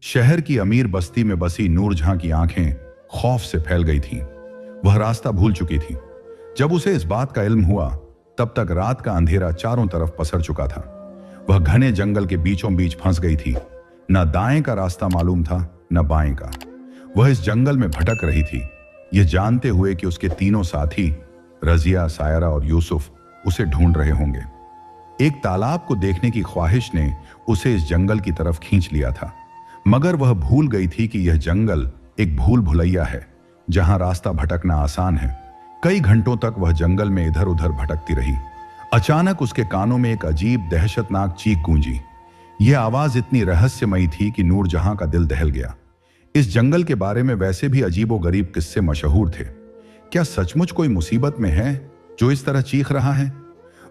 शहर की अमीर बस्ती में बसी नूरजहां की आंखें खौफ से फैल गई थीं। वह रास्ता भूल चुकी थी। जब उसे इस बात का इल्म हुआ, तब तक रात का अंधेरा चारों तरफ पसर चुका था। वह घने जंगल के बीचों बीच फंस गई थी। न दाएं का रास्ता मालूम था, न बाएं का। वह इस जंगल में भटक रही थी, यह जानते हुए कि उसके तीनों साथी रजिया, सायरा और यूसुफ उसे ढूंढ रहे होंगे। एक तालाब को देखने की ख्वाहिश ने उसे इस जंगल की तरफ खींच लिया था, मगर वह भूल गई थी कि यह जंगल एक भूल भुलैया है, जहां रास्ता भटकना आसान है। कई घंटों तक वह जंगल में इधर उधर भटकती रही। अचानक उसके कानों में एक अजीब दहशतनाक चीख गूंजी। यह आवाज इतनी रहस्यमयी थी कि नूरजहां का दिल दहल गया। इस जंगल के बारे में वैसे भी अजीबोगरीब किस्से मशहूर थे। क्या सचमुच कोई मुसीबत में है जो इस तरह चीख रहा है?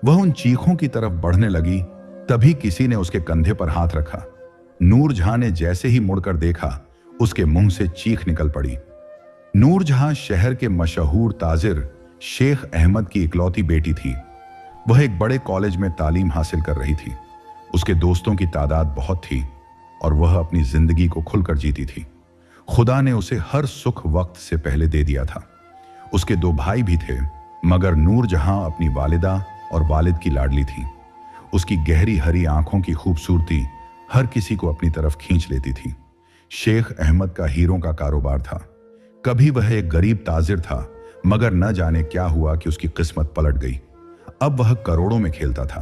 वह उन चीखों की तरफ बढ़ने लगी, तभी किसी ने उसके कंधे पर हाथ रखा। नूरजहां ने जैसे ही मुड़कर देखा, उसके मुंह से चीख निकल पड़ी। नूरजहां शहर के मशहूर ताजिर शेख अहमद की इकलौती बेटी थी। वह एक बड़े कॉलेज में तालीम हासिल कर रही थी। उसके दोस्तों की तादाद बहुत थी और वह अपनी जिंदगी को खुलकर जीती थी। खुदा ने उसे हर सुख वक्त से पहले दे दिया था। उसके दो भाई भी थे, मगर नूरजहां अपनी वालिदा और वालिद की लाडली थी। उसकी गहरी हरी आंखों की खूबसूरती हर किसी को अपनी तरफ खींच लेती थी। शेख अहमद का हीरों का कारोबार था। कभी वह एक गरीब ताजिर था, मगर न जाने क्या हुआ कि उसकी किस्मत पलट गई। अब वह करोड़ों में खेलता था।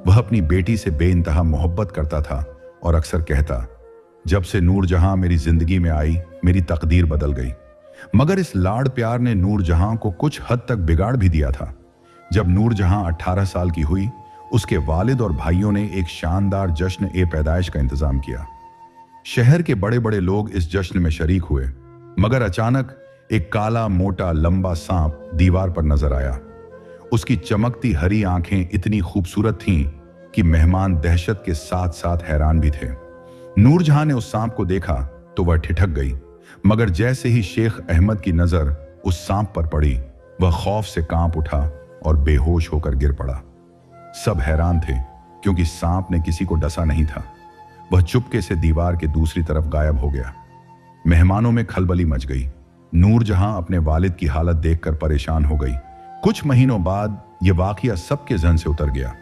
वह अपनी बेटी से बेइंतहा मोहब्बत करता था और अक्सर कहता, जब से नूरजहां मेरी जिंदगी में आई, मेरी तकदीर बदल गई। मगर इस लाड़ प्यार ने नूरजहां को कुछ हद तक बिगाड़ भी दिया था। जब नूरजहां 18 साल की हुई, उसके वालिद और भाइयों ने एक शानदार जश्न ए पैदाइश का इंतजाम किया। शहर के बड़े बड़े लोग इस जश्न में शरीक हुए, मगर अचानक एक काला मोटा लंबा सांप दीवार पर नजर आया। उसकी चमकती हरी आंखें इतनी खूबसूरत थीं कि मेहमान दहशत के साथ साथ हैरान भी थे। नूरजहां ने उस सांप को देखा तो वह ठिठक गई, मगर जैसे ही शेख अहमद की नजर उस सांप पर पड़ी, वह खौफ से कांप उठा और बेहोश होकर गिर पड़ा। सब हैरान थे, क्योंकि सांप ने किसी को डसा नहीं था। वह चुपके से दीवार के दूसरी तरफ गायब हो गया। मेहमानों में खलबली मच गई। नूरजहां अपने वालिद की हालत देखकर परेशान हो गई। कुछ महीनों बाद यह वाकया सबके जहन से उतर गया।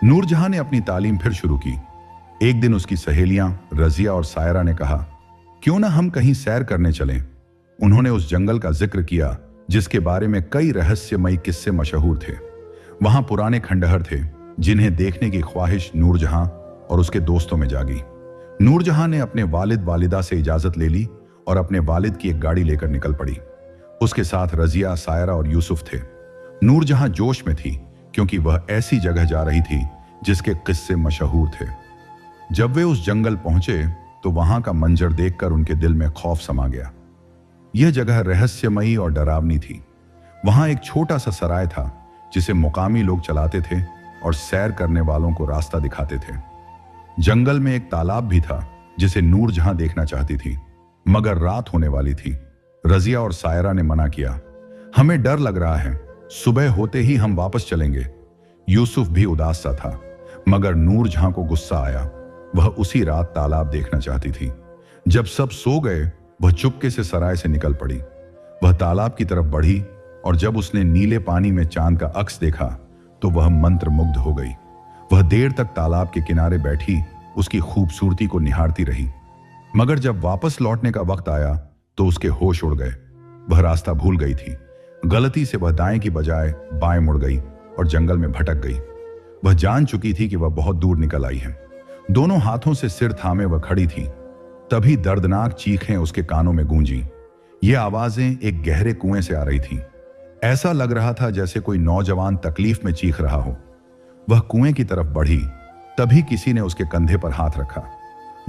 नूरजहां ने अपनी तालीम फिर शुरू की। एक दिन उसकी सहेलियां रजिया और सायरा ने कहा, क्यों ना हम कहीं सैर करने चलें। उन्होंने उस जंगल का जिक्र किया जिसके बारे में कई रहस्यमयी किस्से मशहूर थे। वहां पुराने खंडहर थे, जिन्हें देखने की ख्वाहिश नूरजहां और उसके दोस्तों में जागी। नूरजहां ने अपने वालिद वालिदा से इजाजत ले ली और अपने वालिद की एक गाड़ी लेकर निकल पड़ी। उसके साथ रजिया, सायरा और यूसुफ थे। नूरजहां जोश में थी, क्योंकि वह ऐसी जगह जा रही थी जिसके किस्से मशहूर थे। जब वे उस जंगल पहुंचे तो वहां का मंजर देखकर उनके दिल में खौफ समा गया। यह जगह रहस्यमयी और डरावनी थी। वहां एक छोटा सा सराय था, जिसे मुकामी लोग चलाते थे और सैर करने वालों को रास्ता दिखाते थे। जंगल में एक तालाब भी था, जिसे नूरजहां देखना चाहती थी, मगर रात होने वाली थी। रजिया और सायरा ने मना किया, हमें डर लग रहा है, सुबह होते ही हम वापस चलेंगे। यूसुफ भी उदास सा था, मगर नूरजहां को गुस्सा आया। वह उसी रात तालाब देखना चाहती थी। जब सब सो गए, वह चुपके से सराय से निकल पड़ी। वह तालाब की तरफ बढ़ी और जब उसने नीले पानी में चांद का अक्स देखा तो वह मंत्रमुग्ध हो गई। वह देर तक तालाब के किनारे बैठी उसकी खूबसूरती को निहारती रही, मगर जब वापस लौटने का वक्त आया तो उसके होश उड़ गए। वह रास्ता भूल गई थी। गलती से वह दाएं की बजाय बाएं मुड़ गई और जंगल में भटक गई। वह जान चुकी थी कि वह बहुत दूर निकल आई है। दोनों हाथों से सिर थामे वह खड़ी थी। तभी दर्दनाक चीखें उसके कानों में गूंजी। ये आवाजें एक गहरे कुएं से आ रही थीं। ऐसा लग रहा था जैसे कोई नौजवान तकलीफ में चीख रहा हो। वह कुएं की तरफ बढ़ी, तभी किसी ने उसके कंधे पर हाथ रखा।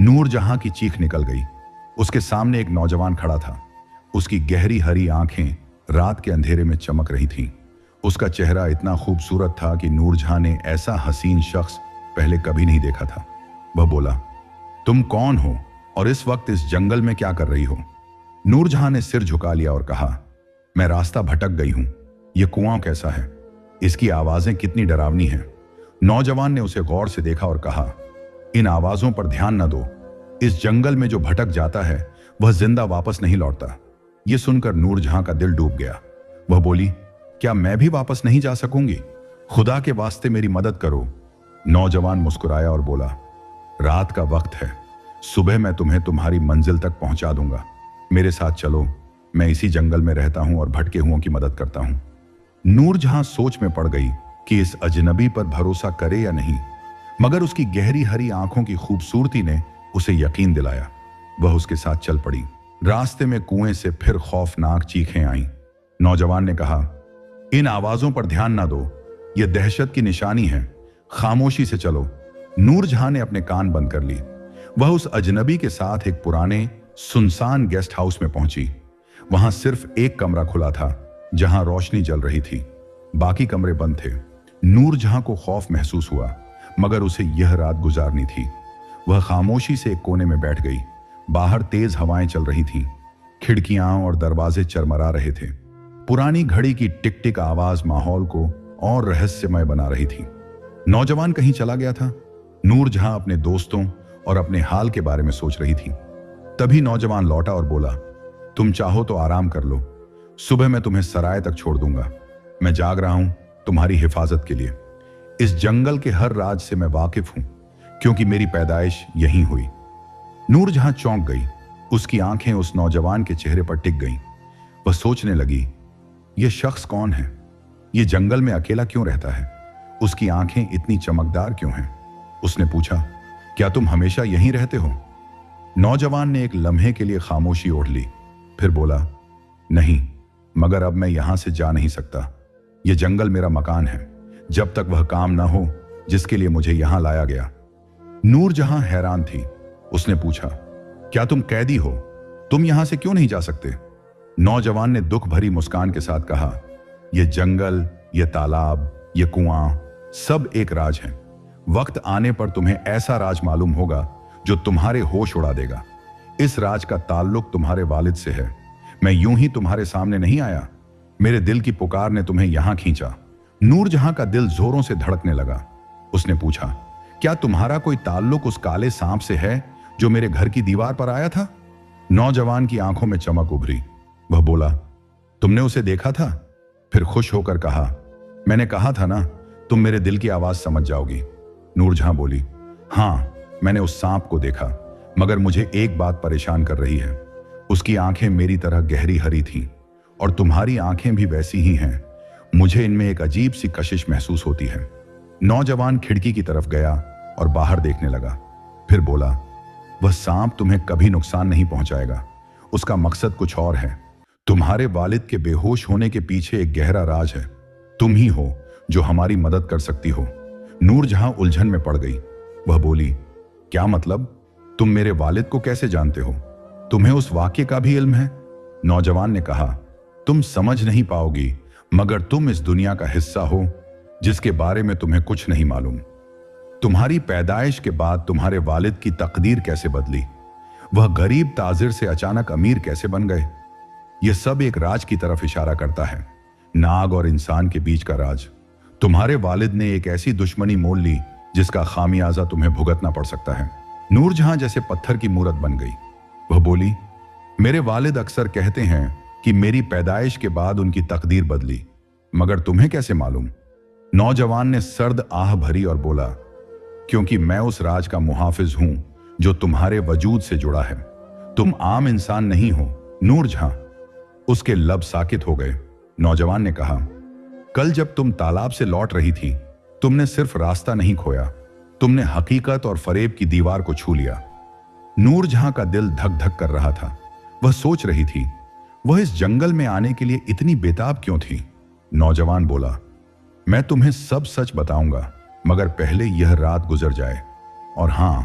नूरजहां की चीख निकल गई। उसके सामने एक नौजवान खड़ा था। उसकी गहरी हरी आंखें रात के अंधेरे में चमक रही थीं। उसका चेहरा इतना खूबसूरत था कि नूरजहां ने ऐसा हसीन शख्स पहले कभी नहीं देखा था। वह बोला, तुम कौन हो और इस वक्त इस जंगल में क्या कर रही हो? नूरजहां ने सिर झुका लिया और कहा, मैं रास्ता भटक गई हूं। यह कुआं कैसा है? इसकी आवाजें कितनी डरावनी हैं। नौजवान ने उसे गौर से देखा और कहा, इन आवाजों पर ध्यान न दो। इस जंगल में जो भटक जाता है वह जिंदा वापस नहीं लौटता। यह सुनकर नूरजहां का दिल डूब गया। वह बोली, क्या मैं भी वापस नहीं जा सकूंगी? खुदा के वास्ते मेरी मदद करो। नौजवान मुस्कुराया और बोला, रात का वक्त है, सुबह मैं तुम्हें तुम्हारी मंजिल तक पहुंचा दूंगा। मेरे साथ चलो, मैं इसी जंगल में रहता हूं और भटके हुओं की मदद करता हूं। नूरजहां सोच में पड़ गई कि इस अजनबी पर भरोसा करे या नहीं, मगर उसकी गहरी हरी आंखों की खूबसूरती ने उसे यकीन दिलाया। वह उसके साथ चल पड़ी। रास्ते में कुएं से फिर खौफनाक चीखें आईं। नौजवान ने कहा, इन आवाजों पर ध्यान ना दो, यह दहशत की निशानी है, खामोशी से चलो। नूरजहां ने अपने कान बंद कर ली। वह उस अजनबी के साथ एक पुराने सुनसान गेस्ट हाउस में पहुंची। वहां सिर्फ एक कमरा खुला था जहां रोशनी जल रही थी, बाकी कमरे बंद थे। नूरजहां को खौफ महसूस हुआ, मगर उसे यह रात गुजारनी थी। वह खामोशी से एक कोने में बैठ गई। बाहर तेज हवाएं चल रही थीं, खिड़कियां और दरवाजे चरमरा रहे थे। पुरानी घड़ी की टिक टिक आवाज माहौल को और रहस्यमय बना रही थी। नौजवान कहीं चला गया था? नूरजहां अपने दोस्तों और अपने हाल के बारे में सोच रही थी। तभी नौजवान लौटा और बोला, तुम चाहो तो आराम कर लो, सुबह मैं तुम्हें सराय तक छोड़ दूंगा। मैं जाग रहा हूं तुम्हारी हिफाजत के लिए। इस जंगल के हर राज से मैं वाकिफ हूं, क्योंकि मेरी पैदाइश यहीं हुई। नूरजहां चौंक गई। उसकी आंखें उस नौजवान के चेहरे पर टिक गईं। वह सोचने लगी, यह शख्स कौन है? यह जंगल में अकेला क्यों रहता है? उसकी आंखें इतनी चमकदार क्यों हैं? उसने पूछा, क्या तुम हमेशा यहीं रहते हो? नौजवान ने एक लम्हे के लिए खामोशी ओढ़ ली, फिर बोला, नहीं, मगर अब मैं यहां से जा नहीं सकता। यह जंगल मेरा मकान है, जब तक वह काम ना हो जिसके लिए मुझे यहां लाया गया। नूरजहां हैरान थी। उसने पूछा, क्या तुम कैदी हो? तुम यहां से क्यों नहीं जा सकते? नौजवान ने दुख भरी मुस्कान के साथ कहा, यह जंगल, यह तालाब, यह कुआं, सब एक राज है। वक्त आने पर तुम्हें ऐसा राज मालूम होगा जो तुम्हारे होश उड़ा देगा। इस राज का ताल्लुक तुम्हारे वालिद से है। मैं यूं ही तुम्हारे सामने नहीं आया, मेरे दिल की पुकार ने तुम्हें यहां खींचा। नूरजहां का दिल जोरों से धड़कने लगा। उसने पूछा, क्या तुम्हारा कोई ताल्लुक उस काले सांप से है जो मेरे घर की दीवार पर आया था? नौजवान की आंखों में चमक उभरी। वह बोला, तुमने उसे देखा था? फिर खुश होकर कहा, मैंने कहा था ना, तुम मेरे दिल की आवाज समझ जाओगी। नूरजहां बोली, हां, मैंने उस सांप को देखा, मगर मुझे एक बात परेशान कर रही है। उसकी आंखें मेरी तरह गहरी हरी थीं और तुम्हारी आंखें भी वैसी ही हैं। मुझे इनमें एक अजीब सी कशिश महसूस होती है। नौजवान खिड़की की तरफ गया और बाहर देखने लगा। फिर बोला, वह सांप तुम्हें कभी नुकसान नहीं पहुंचाएगा। उसका मकसद कुछ और है। तुम्हारे वालिद के बेहोश होने के पीछे एक गहरा राज है। तुम ही हो जो हमारी मदद कर सकती हो। नूरजहां उलझन में पड़ गई। वह बोली, क्या मतलब? तुम मेरे वालिद को कैसे जानते हो? तुम्हें उस वाक्य का भी इल्म है? नौजवान ने कहा, तुम समझ नहीं पाओगी, मगर तुम इस दुनिया का हिस्सा हो जिसके बारे में तुम्हें कुछ नहीं मालूम। तुम्हारी पैदाइश के बाद तुम्हारे वालिद की तकदीर कैसे बदली? वह गरीब ताजिर से अचानक अमीर कैसे बन गए? यह सब एक राज की तरफ इशारा करता है, नाग और इंसान के बीच का राज। तुम्हारे वालिद ने एक ऐसी दुश्मनी मोल ली जिसका खामियाजा तुम्हें भुगतना पड़ सकता है। नूरजहां जैसे पत्थर की मूरत बन गई। वह बोली, मेरे वालिद अक्सर कहते हैं कि मेरी पैदाइश के बाद उनकी तकदीर बदली, मगर तुम्हें कैसे मालूम? नौजवान ने सर्द आह भरी और बोला, क्योंकि मैं उस राज का मुहाफिज हूं जो तुम्हारे वजूद से जुड़ा है। तुम आम इंसान नहीं हो नूरजहां। उसके लब साकित हो गए। नौजवान ने कहा, कल जब तुम तालाब से लौट रही थी, तुमने सिर्फ रास्ता नहीं खोया, तुमने हकीकत और फरेब की दीवार को छू लिया। नूरजहां का दिल धक धक कर रहा था। वह सोच रही थी, वह इस जंगल में आने के लिए इतनी बेताब क्यों थी? नौजवान बोला, मैं तुम्हें सब सच बताऊंगा, मगर पहले यह रात गुजर जाए। और हां,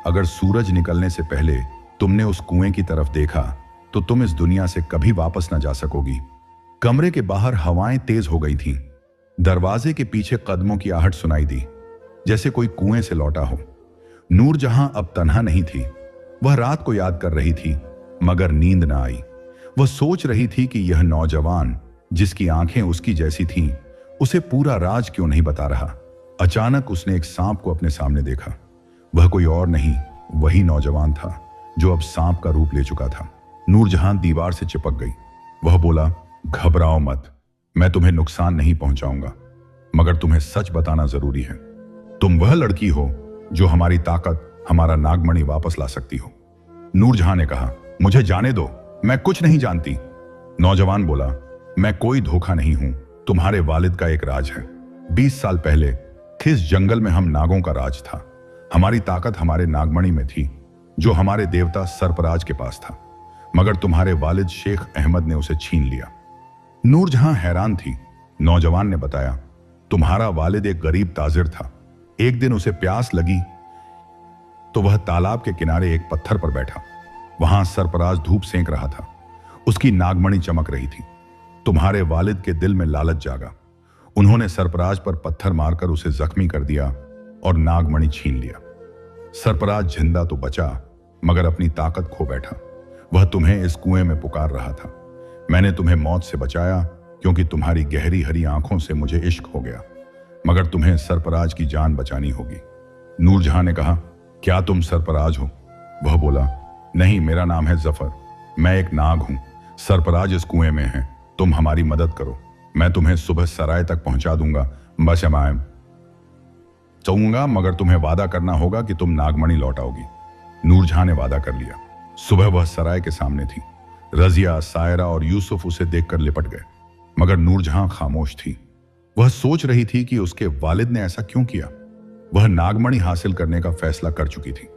अगर सूरज निकलने से पहले तुमने उस कुएं की तरफ देखा तो तुम इस दुनिया से कभी वापस ना जा सकोगी। कमरे के बाहर हवाएं तेज हो गई थीं। दरवाजे के पीछे कदमों की आहट सुनाई दी, जैसे कोई कुएं से लौटा हो। नूरजहां अब तन्हा नहीं थी। वह रात को याद कर रही थी, मगर नींद न आई। वह सोच रही थी कि यह नौजवान, जिसकी आंखें उसकी जैसी थीं, उसे पूरा राज क्यों नहीं बता रहा। अचानक उसने एक सांप को अपने सामने देखा। वह कोई और नहीं, वही नौजवान था जो अब सांप का रूप ले चुका था। नूरजहां दीवार से चिपक गई। वह बोला, घबराओ मत, मैं तुम्हें नुकसान नहीं पहुंचाऊंगा, मगर तुम्हें सच बताना जरूरी है। तुम वह लड़की हो जो हमारी ताकत, हमारा नागमणि वापस ला सकती हो। नूरजहां ने कहा, मुझे जाने दो, मैं कुछ नहीं जानती। नौजवान बोला, मैं कोई धोखा नहीं हूं, तुम्हारे वालिद का एक राज है। 20 साल पहले किस जंगल में हम नागों का राज था। हमारी ताकत हमारे नागमणि में थी, जो हमारे देवता सरपराज के पास था, मगर तुम्हारे वालिद शेख अहमद ने उसे छीन लिया। नूरजहां हैरान थी। नौजवान ने बताया, तुम्हारा वालिद एक गरीब ताजिर था। एक दिन उसे प्यास लगी तो वह तालाब के किनारे एक पत्थर पर बैठा। वहां सरपराज धूप सेंक रहा था। उसकी नागमणि चमक रही थी। तुम्हारे वालिद के दिल में लालच जागा। उन्होंने सरपराज पर पत्थर मारकर उसे जख्मी कर दिया और नागमणि छीन लिया। सरपराज जिंदा तो बचा, मगर अपनी ताकत खो बैठा। वह तुम्हें इस कुएं में पुकार रहा था। मैंने तुम्हें मौत से बचाया क्योंकि तुम्हारी गहरी हरी आंखों से मुझे इश्क हो गया, मगर तुम्हें सरपराज की जान बचानी होगी। नूरजहां ने कहा, क्या तुम सरपराज हो? वह बोला, नहीं, मेरा नाम है जफर, मैं एक नाग हूं। सरपराज इस कुएं में है, तुम हमारी मदद करो। मैं तुम्हें सुबह सराय तक पहुंचा दूंगा, बस मैं चाहूंगा, मगर तुम्हें वादा करना होगा कि तुम नागमणि लौटाओगी। नूरजहां ने वादा कर लिया। सुबह वह सराय के सामने थी। रजिया, सायरा और यूसुफ उसे देखकर लिपट गए, मगर नूरजहां खामोश थी। वह सोच रही थी कि उसके वालिद ने ऐसा क्यों किया। वह नागमणि हासिल करने का फैसला कर चुकी थी।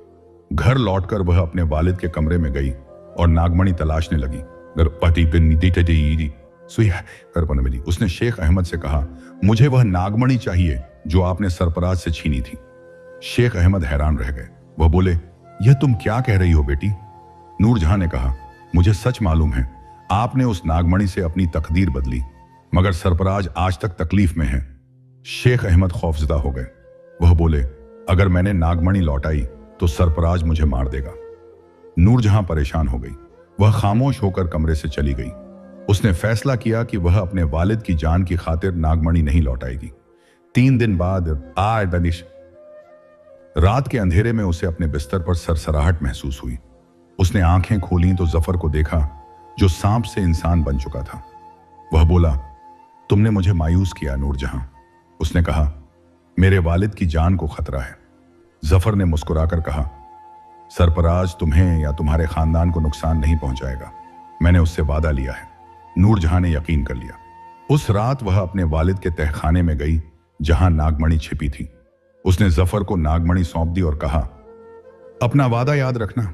घर लौटकर वह अपने वालिद के कमरे में गई और नागमणि तलाशने लगी। उसने शेख अहमद से कहा, मुझे वह नागमणि चाहिए जो आपने सरपराज से छीनी थी। शेख अहमद हैरान रह गए। वह बोले, यह तुम क्या कह रही हो बेटी? नूरजहां ने कहा, मुझे सच मालूम है, आपने उस नागमणि से अपनी तकदीर बदली, मगर सरपराज आज तक तकलीफ में है। शेख अहमद खौफजदा हो गए। वह बोले, अगर मैंने नागमणि लौटाई तो सरपराज मुझे मार देगा। नूरजहां परेशान हो गई। वह खामोश होकर कमरे से चली गई। उसने फैसला किया कि वह अपने वालिद की जान की खातिर नागमणि नहीं लौटाएगी। 3 दिन बाद रात के अंधेरे में उसे अपने बिस्तर पर सरसराहट महसूस हुई। उसने आंखें खोली तो जफर को देखा, जो सांप से इंसान बन चुका था। वह बोला, तुमने मुझे मायूस किया नूरजहां। उसने कहा, मेरे वालिद की जान को खतरा है। जफर ने मुस्कुराकर कहा, सरपराज तुम्हें या तुम्हारे खानदान को नुकसान नहीं पहुंचाएगा, मैंने उससे वादा लिया है। नूरजहां ने यकीन कर लिया। उस रात वह अपने वालिद के तहखाने में गई जहां नागमणि छिपी थी। उसने जफर को नागमणि सौंप दी और कहा, अपना वादा याद रखना।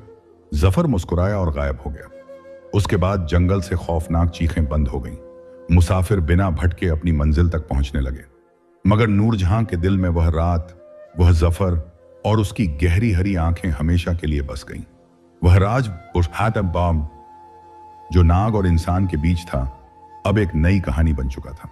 जफर मुस्कुराया और गायब हो गया। उसके बाद जंगल से खौफनाक चीखें बंद हो गईं। मुसाफिर बिना भटके अपनी मंजिल तक पहुंचने लगे, मगर नूरजहां के दिल में वह रात, वह जफर और उसकी गहरी हरी आंखें हमेशा के लिए बस गईं। वह राज जो नाग और इंसान के बीच था, अब एक नई कहानी बन चुका था।